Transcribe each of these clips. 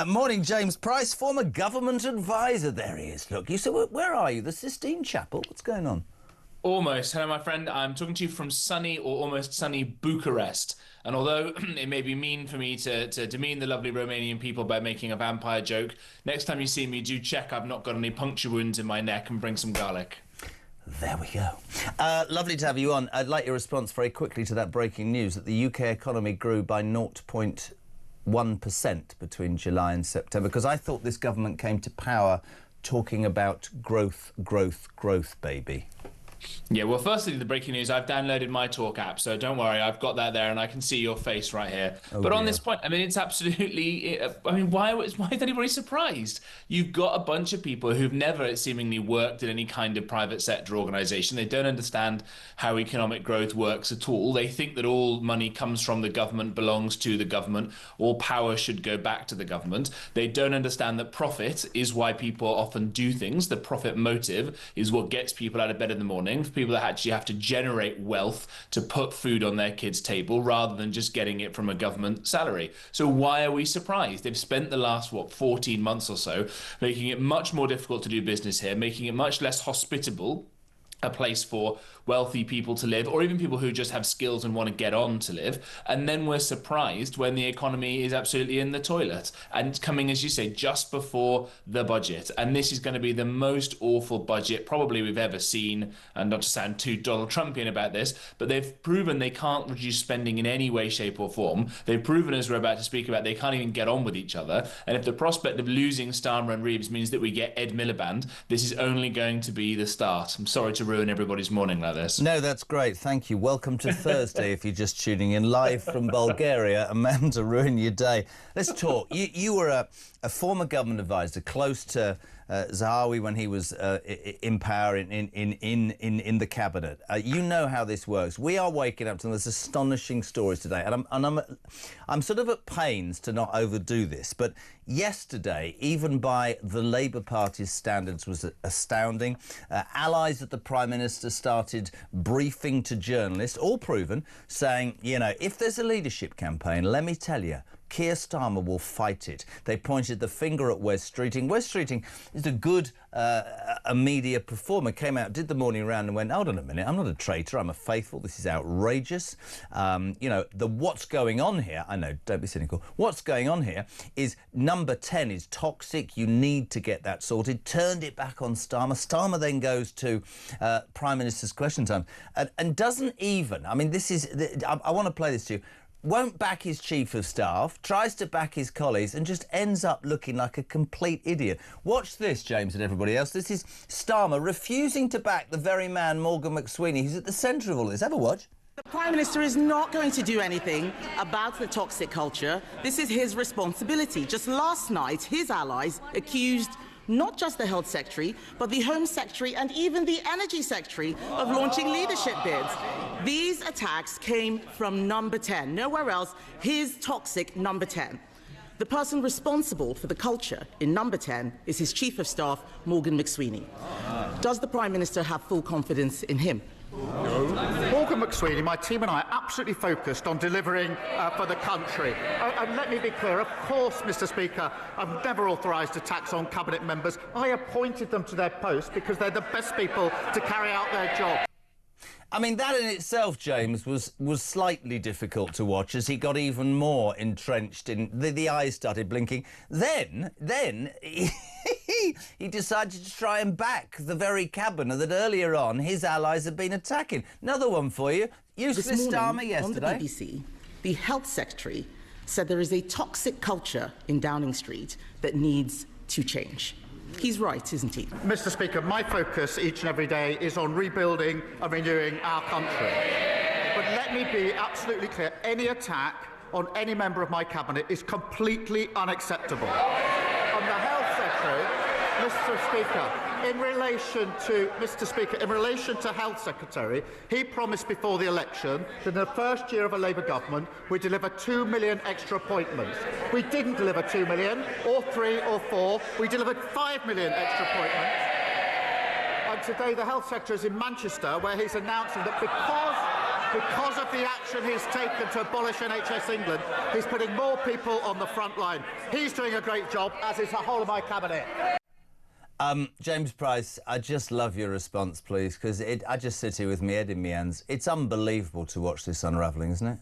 Morning, James Price, former government advisor. There he is. Look, you said, where are you? The Sistine Chapel? What's going on? Almost. Hello, my friend. I'm talking to you from sunny or almost sunny Bucharest. And although it may be mean for me to demean the lovely Romanian people by making a vampire joke, next time you see me, do check I've not got any puncture wounds in my neck and bring some garlic. There we go. Lovely to have you on. I'd like your response very quickly to that breaking news that the UK economy grew by 0.1% between July and September, because I thought this government came to power talking about growth, baby. Yeah, well, firstly, the breaking news, I've downloaded my Talk app, so don't worry, I've got that there and I can see your face right here. But on this point, I mean, it's absolutely, why is anybody surprised? You've got a bunch of people who've never seemingly worked in any kind of private sector organisation. They don't understand how economic growth works at all. They think that all money comes from the government, belongs to the government, all power should go back to the government. They don't understand that profit is why people often do things. The profit motive is what gets people out of bed in the morning. For people that actually have to generate wealth to put food on their kids' table rather than just getting it from a government salary. So why are we surprised? They've spent the last, 14 months or so making it much more difficult to do business here, making it much less hospitable a place for wealthy people to live, or even people who just have skills and want to get on to live. And then we're surprised when the economy is absolutely in the toilet and coming, as you say, just before the budget. And this is going to be the most awful budget probably we've ever seen. And not to sound too Donald Trumpian about this, but they've proven they can't reduce spending in any way, shape or form. They've proven, as we're about to speak about, they can't even get on with each other. And if the prospect of losing Starmer and Reeves means that we get Ed Miliband, this is only going to be the start. I'm sorry to ruin everybody's morning like this. No, that's great. Thank you. Welcome to Thursday, if you're just tuning in live from Bulgaria. A man to ruin your day. Let's talk. You were a former government advisor, close to Zahawi when he was in power in the cabinet. You know how this works. We are waking up to those astonishing stories today, and I'm sort of at pains to not overdo this, but yesterday, even by the Labour Party's standards, was astounding. Allies of the Prime Minister started briefing to journalists, all proven, saying, you know, if there's a leadership campaign, let me tell you, Keir Starmer will fight it. They pointed the finger at Wes Streeting. Wes Streeting is a good a media performer, came out, did the morning round and went, hold on a minute, I'm not a traitor, I'm a faithful, this is outrageous. You know, what's going on here, I know, don't be cynical, what's going on here is number 10 is toxic, you need to get that sorted, turned it back on Starmer. Starmer then goes to Prime Minister's question time and doesn't even, I mean, this is, I want to play this to you, won't back his chief of staff, tries to back his colleagues and just ends up looking like a complete idiot. Watch this, James and everybody else. This is Starmer refusing to back the very man, Morgan McSweeney, who's at the centre of all this. Have a watch. The Prime Minister is not going to do anything about the toxic culture. This is his responsibility. Just last night, his allies accused not just the Health Secretary, but the Home Secretary and even the Energy Secretary of launching leadership bids. These attacks came from number 10, nowhere else, his toxic number 10. The person responsible for the culture in number 10 is his Chief of Staff, Morgan McSweeney. Does the Prime Minister have full confidence in him? No. Morgan McSweeney, my team and I are absolutely focused on delivering for the country. And let me be clear, of course, Mr Speaker, I've never authorised attacks on Cabinet members. I appointed them to their posts because they're the best people to carry out their job. I mean, that in itself, James, was slightly difficult to watch as he got even more entrenched in... The eyes started blinking. Then he decided to try and back the very cabinet that earlier on his allies had been attacking. Another one for you. Useless Starmer yesterday. On the BBC, the Health Secretary said there is a toxic culture in Downing Street that needs to change. He's right, isn't he? Mr Speaker, my focus each and every day is on rebuilding and renewing our country. But let me be absolutely clear, any attack on any member of my cabinet is completely unacceptable. On the Health Secretary, Mr Speaker, in relation to Health Secretary, he promised before the election that in the first year of a Labour government we'd deliver 2 million extra appointments. We didn't deliver 2 million, or 3 or 4. We delivered 5 million extra appointments. And today the Health Secretary is in Manchester, where he's announcing that because because of the action he's taken to abolish NHS England, he's putting more people on the front line. He's doing a great job, as is the whole of my cabinet. James Price, I just love your response, please, because I just sit here with my head in my hands. It's unbelievable to watch this unravelling, isn't it?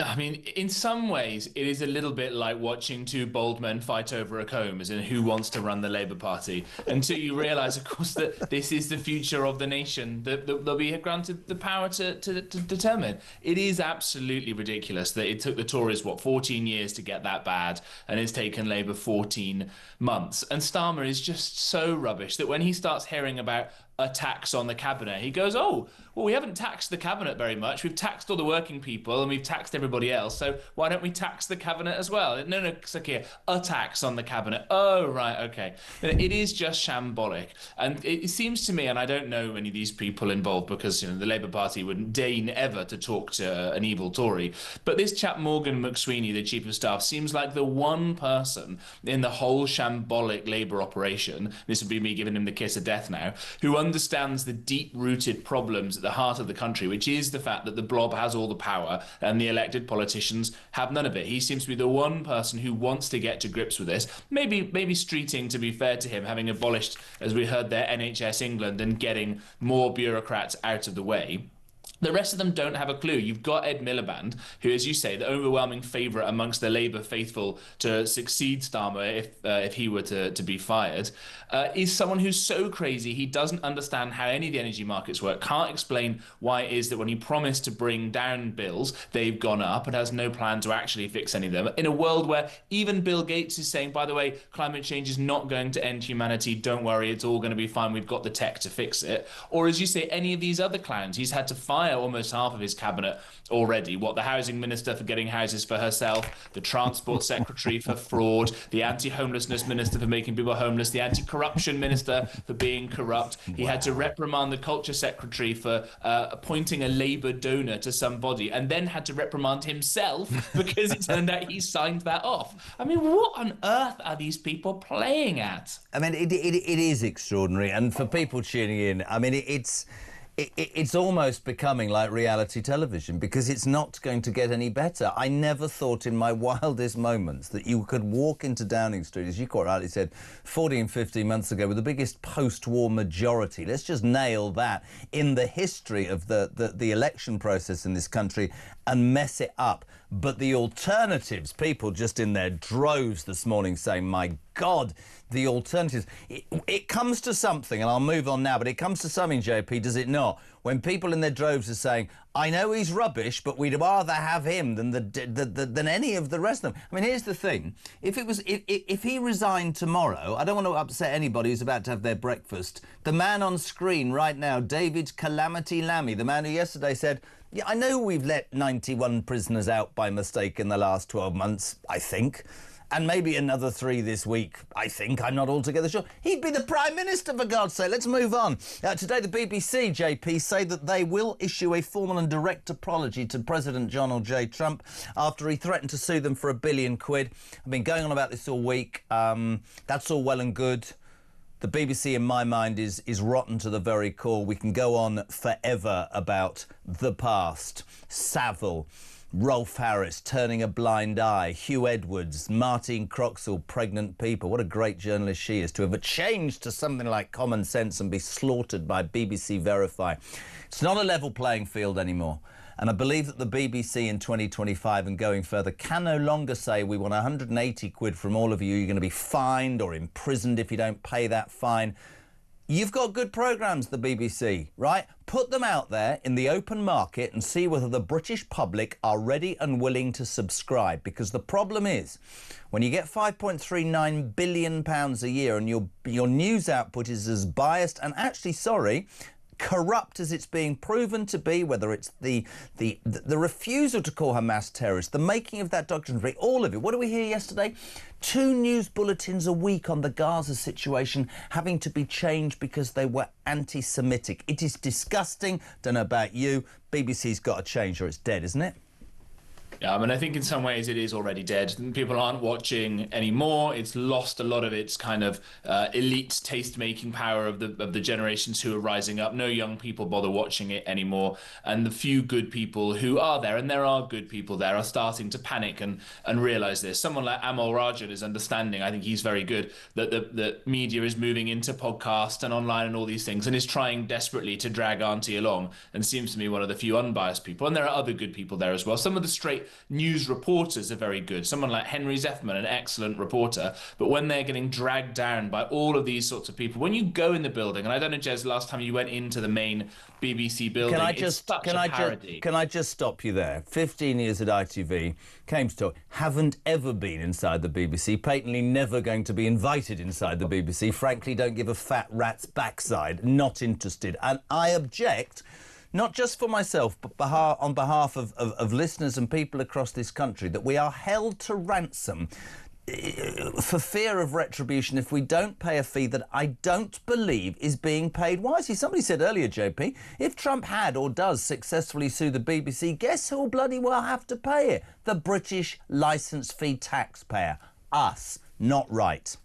I mean, in some ways, it is a little bit like watching two bold men fight over a comb, as in who wants to run the Labour Party, until you realise, of course, that this is the future of the nation, that they'll be granted the power to determine. It is absolutely ridiculous that it took the Tories, 14 years to get that bad, and it's taken Labour 14 months. And Starmer is just so rubbish that when he starts hearing about a tax on the cabinet, he goes, oh, well, we haven't taxed the cabinet very much. We've taxed all the working people and we've taxed everybody else. So why don't we tax the cabinet as well? No, it's okay. A tax on the cabinet. Oh, right, okay. It is just shambolic. And it seems to me, and I don't know any of these people involved because the Labour Party wouldn't deign ever to talk to an evil Tory. But this chap, Morgan McSweeney, the Chief of Staff, seems like the one person in the whole shambolic Labour operation, this would be me giving him the kiss of death now, who understands the deep-rooted problems at the heart of the country, which is the fact that the blob has all the power and the elected politicians have none of it. He seems to be the one person who wants to get to grips with this. Maybe Streeting, to be fair to him, having abolished, as we heard there, NHS England and getting more bureaucrats out of the way. The rest of them don't have a clue. You've got Ed Miliband, who, as you say, the overwhelming favourite amongst the Labour faithful to succeed Starmer if he were to be fired, is someone who's so crazy he doesn't understand how any of the energy markets work, can't explain why it is that when he promised to bring down bills, they've gone up, and has no plan to actually fix any of them. In a world where even Bill Gates is saying, by the way, climate change is not going to end humanity, don't worry, it's all going to be fine, we've got the tech to fix it. Or, as you say, any of these other clowns. He's had to fire almost half of his cabinet already. The housing minister for getting houses for herself, the transport secretary for fraud, the anti-homelessness minister for making people homeless, the anti-corruption minister for being corrupt. He had to reprimand the culture secretary for appointing a Labour donor to somebody, and then had to reprimand himself because it turned out he signed that off. I mean, what on earth are these people playing at? I mean, it is extraordinary, and for people tuning in, I mean, it's almost becoming like reality television, because it's not going to get any better. I never thought in my wildest moments that you could walk into Downing Street, as you quite rightly said, 14, 15 months ago, with the biggest post-war majority. Let's just nail that in the history of the election process in this country and mess it up. But the alternatives, people just in their droves this morning saying, my God, the alternatives. It comes to something, and I'll move on now, but it comes to something, JP, does it not? When people in their droves are saying, I know he's rubbish, but we'd rather have him than any of the rest of them. I mean, here's the thing. If he resigned tomorrow, I don't want to upset anybody who's about to have their breakfast. The man on screen right now, David Calamity Lammy, the man who yesterday said, yeah, I know we've let 91 prisoners out by mistake in the last 12 months, I think. And maybe another 3 this week, I think. I'm not altogether sure. He'd be the Prime Minister, for God's sake. Let's move on. Today, the BBC, JP, say that they will issue a formal and direct apology to President Donald J. Trump after he threatened to sue them for £1 billion. I've been going on about this all week. That's all well and good. The BBC, in my mind, is rotten to the very core. We can go on forever about the past. Savile, Rolf Harris turning a blind eye, Hugh Edwards, Martine Croxall, pregnant people. What a great journalist she is, to have changed to something like Common Sense and be slaughtered by BBC Verify. It's not a level playing field anymore. And I believe that the BBC in 2025 and going further can no longer say we want 180 quid from all of you. You're going to be fined or imprisoned if you don't pay that fine. You've got good programmes, the BBC, right? Put them out there in the open market and see whether the British public are ready and willing to subscribe. Because the problem is, when you get £5.39 billion a year and your news output is as biased and actually, corrupt as it's being proven to be, whether it's the refusal to call Hamas terrorists, the making of that documentary, all of it. What did we hear yesterday? 2 news bulletins a week on the Gaza situation having to be changed because they were anti-Semitic. It is disgusting. Don't know about you. BBC's got to change or it's dead, isn't it? Yeah, I mean, I think in some ways it is already dead. People aren't watching anymore. It's lost a lot of its kind of elite taste-making power of the generations who are rising up. No young people bother watching it anymore. And the few good people who are there, and there are good people there, are starting to panic and realize this. Someone like Amal Rajan is understanding, I think he's very good, that the media is moving into podcast and online and all these things, and is trying desperately to drag Auntie along, and seems to me one of the few unbiased people. And there are other good people there as well. Some of the straight news reporters are very good. Someone like Henry Zeffman, an excellent reporter, but when they're getting dragged down by all of these sorts of people, when you go in the building, and I don't know, Jez, last time you went into the main BBC building, can I just stop you there? 15 years at ITV, came to talk, haven't ever been inside the BBC, patently never going to be invited inside the BBC, frankly don't give a fat rat's backside, not interested. And I object, not just for myself, but on behalf of listeners and people across this country, that we are held to ransom for fear of retribution if we don't pay a fee that I don't believe is being paid wisely. Somebody said earlier, JP, if Trump had or does successfully sue the BBC, guess who'll bloody well have to pay it? The British licence fee taxpayer. Us. Not right.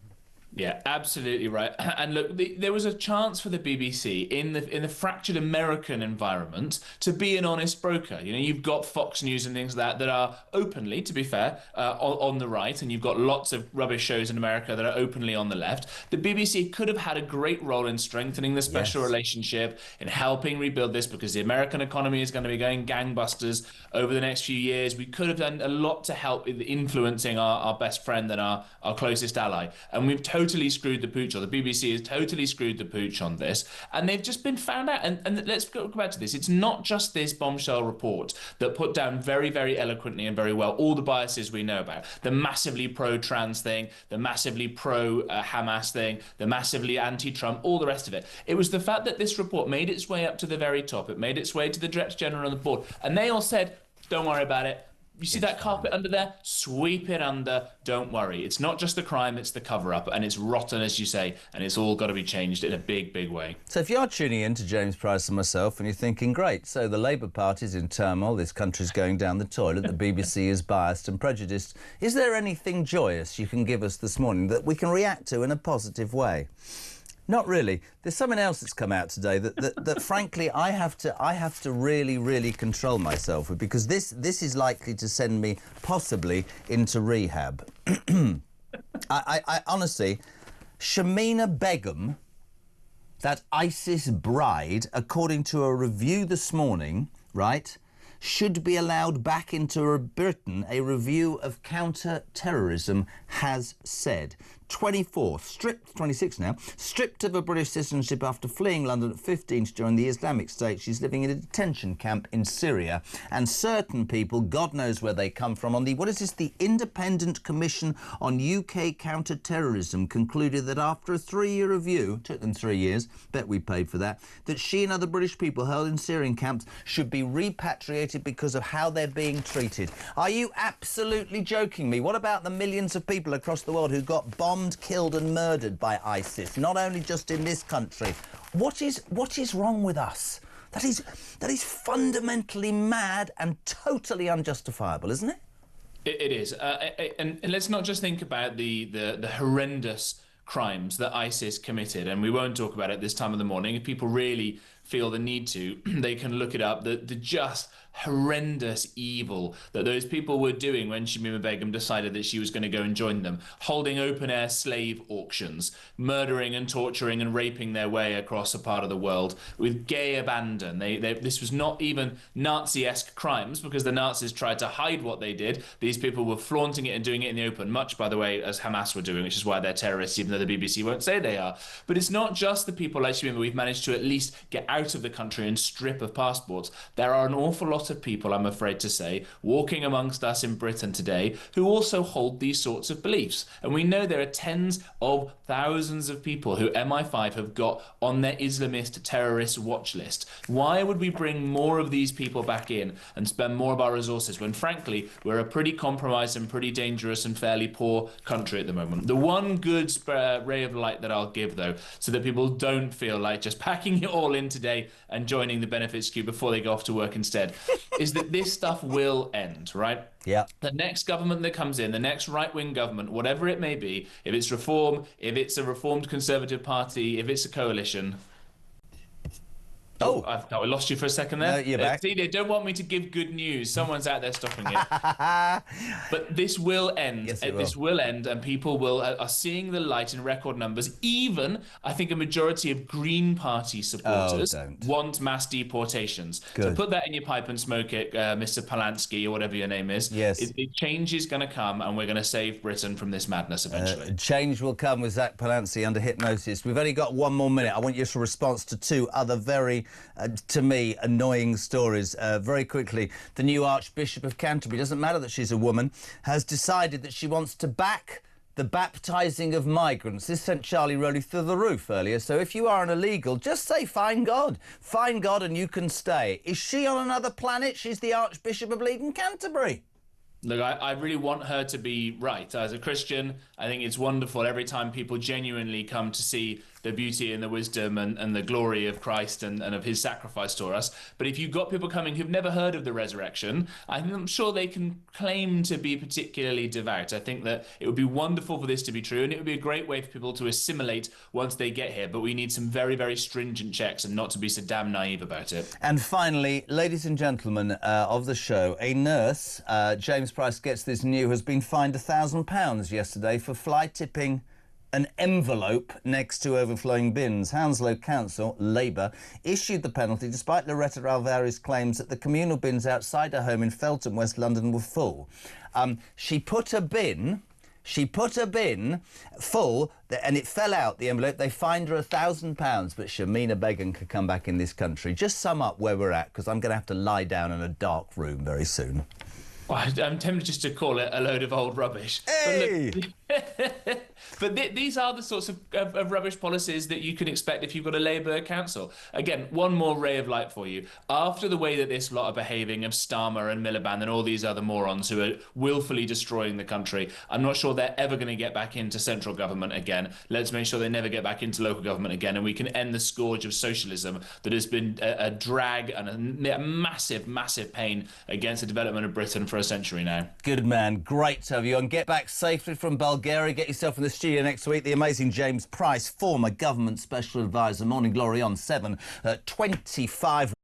Yeah, absolutely right. And look, there was a chance for the BBC in the fractured American environment to be an honest broker. You know, you've got Fox News and things like that are openly, to be fair, on the right, and you've got lots of rubbish shows in America that are openly on the left. The BBC could have had a great role in strengthening the special relationship, in helping rebuild this, because the American economy is going to be going gangbusters over the next few years. We could have done a lot to help with influencing our best friend and our closest ally. And we've totally screwed the pooch, or the BBC has totally screwed the pooch on this, and they've just been found out. And let's go back to this. It's not just this bombshell report that put down very, very eloquently and very well all the biases we know about. The massively pro-trans thing, the massively pro-Hamas thing, the massively anti-Trump, all the rest of it. It was the fact that this report made its way up to the very top. It made its way to the Director General on the board, and they all said, don't worry about it. You see that carpet under there? Sweep it under. Don't worry. It's not just the crime, it's the cover-up. And it's rotten, as you say, and it's all got to be changed in a big, big way. So if you're tuning in to James Price and myself and you're thinking, great, so the Labour Party's in turmoil, this country's going down the toilet, the BBC is biased and prejudiced, is there anything joyous you can give us this morning that we can react to in a positive way? Not really. There's something else that's come out today that frankly I have to really, really control myself with, because this is likely to send me possibly into rehab. I honestly, Shamina Begum, that ISIS bride, according to a review this morning, right, should be allowed back into Britain, a review of counter-terrorism has said. 26 now, stripped of her British citizenship after fleeing London at 15 to join the Islamic State. She's living in a detention camp in Syria. And certain people, God knows where they come from, on the, what is this, the Independent Commission on UK Counter-Terrorism concluded that after a 3-year review, took them 3 years, bet we paid for that, that she and other British people held in Syrian camps should be repatriated because of how they're being treated. Are you absolutely joking me? What about the millions of people across the world who got bombed, killed and murdered by ISIS, not only just in this country? What is wrong with us? That is fundamentally mad and totally unjustifiable, isn't it? It is. And let's not just think about the horrendous crimes that ISIS committed, and we won't talk about it this time of the morning. If people really feel the need to, they can look it up. The just horrendous evil that those people were doing when Shamima Begum decided that she was going to go and join them, holding open-air slave auctions, murdering and torturing and raping their way across a part of the world with gay abandon. This was not even Nazi-esque crimes, because the Nazis tried to hide what they did. These people were flaunting it and doing it in the open, much, by the way, as Hamas were doing, which is why they're terrorists, even though the BBC won't say they are. But it's not just the people like Shamima we've managed to at least get out of the country and strip of passports. There are an awful lot of people, I'm afraid to say, walking amongst us in Britain today who also hold these sorts of beliefs. And we know there are tens of thousands of people who MI5 have got on their Islamist terrorist watch list. Why would we bring more of these people back in and spend more of our resources when, frankly, we're a pretty compromised and pretty dangerous and fairly poor country at the moment? The one good ray of light that I'll give, though, so that people don't feel like just packing it all in today today and joining the benefits queue before they go off to work instead, is that this stuff will end, right? Yeah. The next government that comes in, the next right-wing government, whatever it may be, if it's Reform, if it's a Reformed Conservative Party, if it's a coalition... Oh, I thought I lost you for a second there. No, you're back. See, they don't want me to give good news. Someone's out there stopping it. But this will end. Yes, it will. This will end, and people are seeing the light in record numbers. Even, I think, a majority of Green Party supporters want mass deportations. Good. So put that in your pipe and smoke it, Mr. Polanski, or whatever your name is. Yes. Change is going to come, and we're going to save Britain from this madness eventually. Change will come with Zach Polanski under hypnosis. We've only got 1 more minute. I want your response to 2 other very, to me, annoying stories. Very quickly, the new Archbishop of Canterbury, doesn't matter that she's a woman, has decided that she wants to back the baptising of migrants. This sent Charlie Rowley through the roof earlier. So if you are an illegal, just say, find God. Find God and you can stay. Is she on another planet? She's the Archbishop of Leiden Canterbury. Look, I really want her to be right. As a Christian, I think it's wonderful every time people genuinely come to see the beauty and the wisdom and the glory of Christ and of his sacrifice to us. But if you've got people coming who've never heard of the resurrection, I'm sure they can claim to be particularly devout. I think that it would be wonderful for this to be true, and it would be a great way for people to assimilate once they get here. But we need some very, very stringent checks and not to be so damn naive about it. And finally, ladies and gentlemen of the show, a nurse, James Price gets this new, has been fined £1,000 yesterday for fly tipping an envelope next to overflowing bins. Hounslow Council, Labour, issued the penalty despite Loretta Alvarez's claims that the communal bins outside her home in Feltham, West London, were full. She put a bin full, and it fell out, the envelope. They fined her £1,000, but Shamina Begum could come back in this country. Just sum up where we're at, because I'm going to have to lie down in a dark room very soon. Well, I'm tempted just to call it a load of old rubbish. Hey! But these are the sorts of rubbish policies that you can expect if you've got a Labour council. Again, one more ray of light for you. After the way that this lot are behaving, of Starmer and Miliband and all these other morons who are willfully destroying the country, I'm not sure they're ever going to get back into central government again. Let's make sure they never get back into local government again, and we can end the scourge of socialism that has been a drag and a massive, massive pain against the development of Britain for a century now. Good man. Great to have you on. Get back safely from Bulgaria. Get yourself in the studio next week. The amazing James Price, former government special advisor. Morning Glory on 7 at 25.